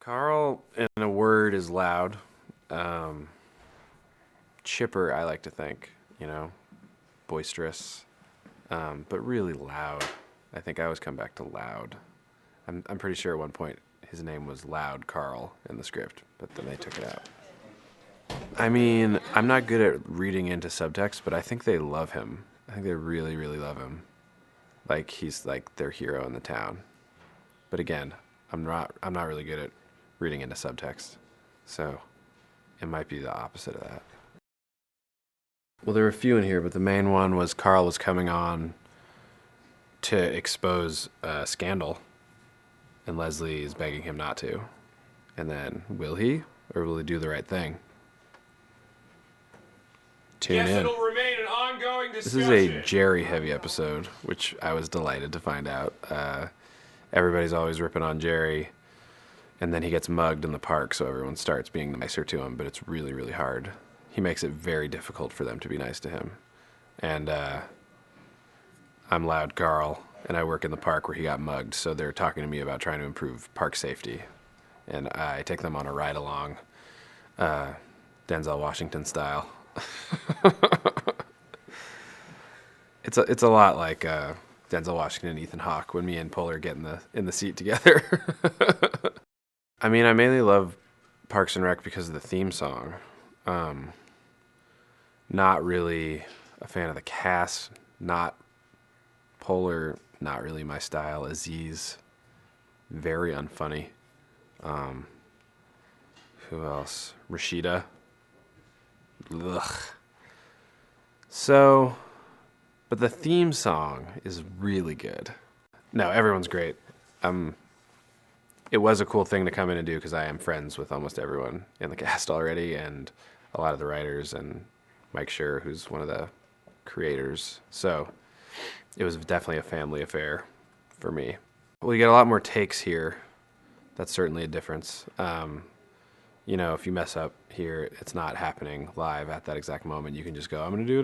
Carl, in a word, is loud. Um, Chipper, I like to think, you know, boisterous, but really loud. I think I always come back to loud. I'm pretty sure at one point his name was Loud Carl in the script, but then they took it out. I mean, I'm not good at reading into subtext, but I think they love him. I think they really, really love him. Like he's like their hero in the town. But again, I'm not really good at reading into subtext. So it might be the opposite of that. Well, there were a few in here, but the main one was Carl was coming on to expose a scandal, and Leslie is begging him not to. And then, will he, or will he do the right thing? Tune Yes, in. it'll remain an ongoing This discussion. is a Jerry-heavy episode, which I was delighted to find out. Everybody's always ripping on Jerry, and then he gets mugged in the park, so everyone starts being nicer to him, but it's really, really hard. He makes it very difficult for them to be nice to him. And I'm Loud Carl, and I work in the park where he got mugged, so they're talking to me about trying to improve park safety. And I take them on a ride along, Denzel Washington style. It's a lot like Denzel Washington and Ethan Hawke when me and Polar get in the seat together. I mean, I mainly love Parks and Rec because of the theme song. Not really a fan of the cast. Not Polar. Not really my style. Aziz, very unfunny. Who else? Rashida. Ugh. So, but the theme song is really good. No, everyone's great. It was a cool thing to come in and do because I am friends with almost everyone in the cast already, and a lot of the writers, and Mike Schur, who's one of the creators. So it was definitely a family affair for me. We get a lot more takes here. That's certainly a difference. If you mess up here, it's not happening live at that exact moment. You can just go, I'm going to do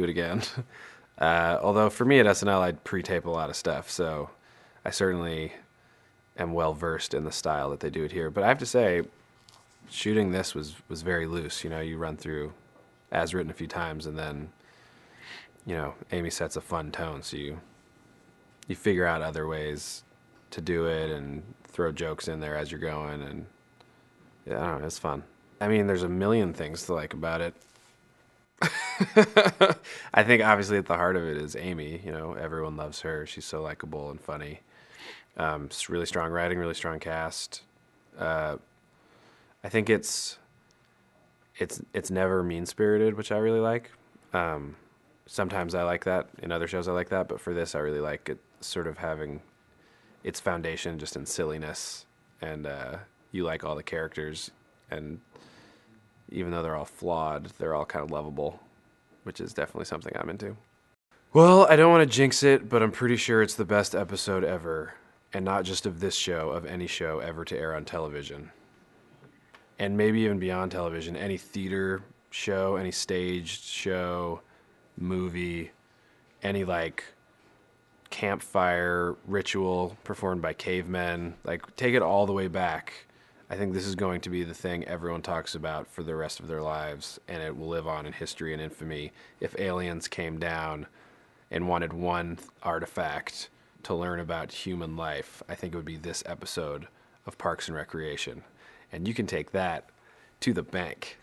it again. Although for me at SNL, I'd pre-tape a lot of stuff, so I certainly am well versed in the style that they do it here. But I have to say, shooting this was very loose. You run through as written a few times, and then, Amy sets a fun tone, so you figure out other ways to do it and throw jokes in there as you're going, and yeah, I don't know, it's fun. I mean, there's a million things to like about it. I think obviously at the heart of it is Amy. Everyone loves her. She's so likable and funny. It's really strong writing, really strong cast. I think it's never mean spirited, which I really like. Sometimes I like that. In other shows I like that, but for this I really like it sort of having its foundation just in silliness, and you like all the characters, and even though they're all flawed, they're all kind of lovable, which is definitely something I'm into. Well, I don't want to jinx it, but I'm pretty sure it's the best episode ever, and not just of this show, of any show ever to air on television. And maybe even beyond television, any theater show, any staged show, movie, any campfire ritual performed by cavemen, take it all the way back. I think this is going to be the thing everyone talks about for the rest of their lives, and it will live on in history and infamy. If aliens came down and wanted one artifact to learn about human life, I think it would be this episode of Parks and Recreation. And you can take that to the bank.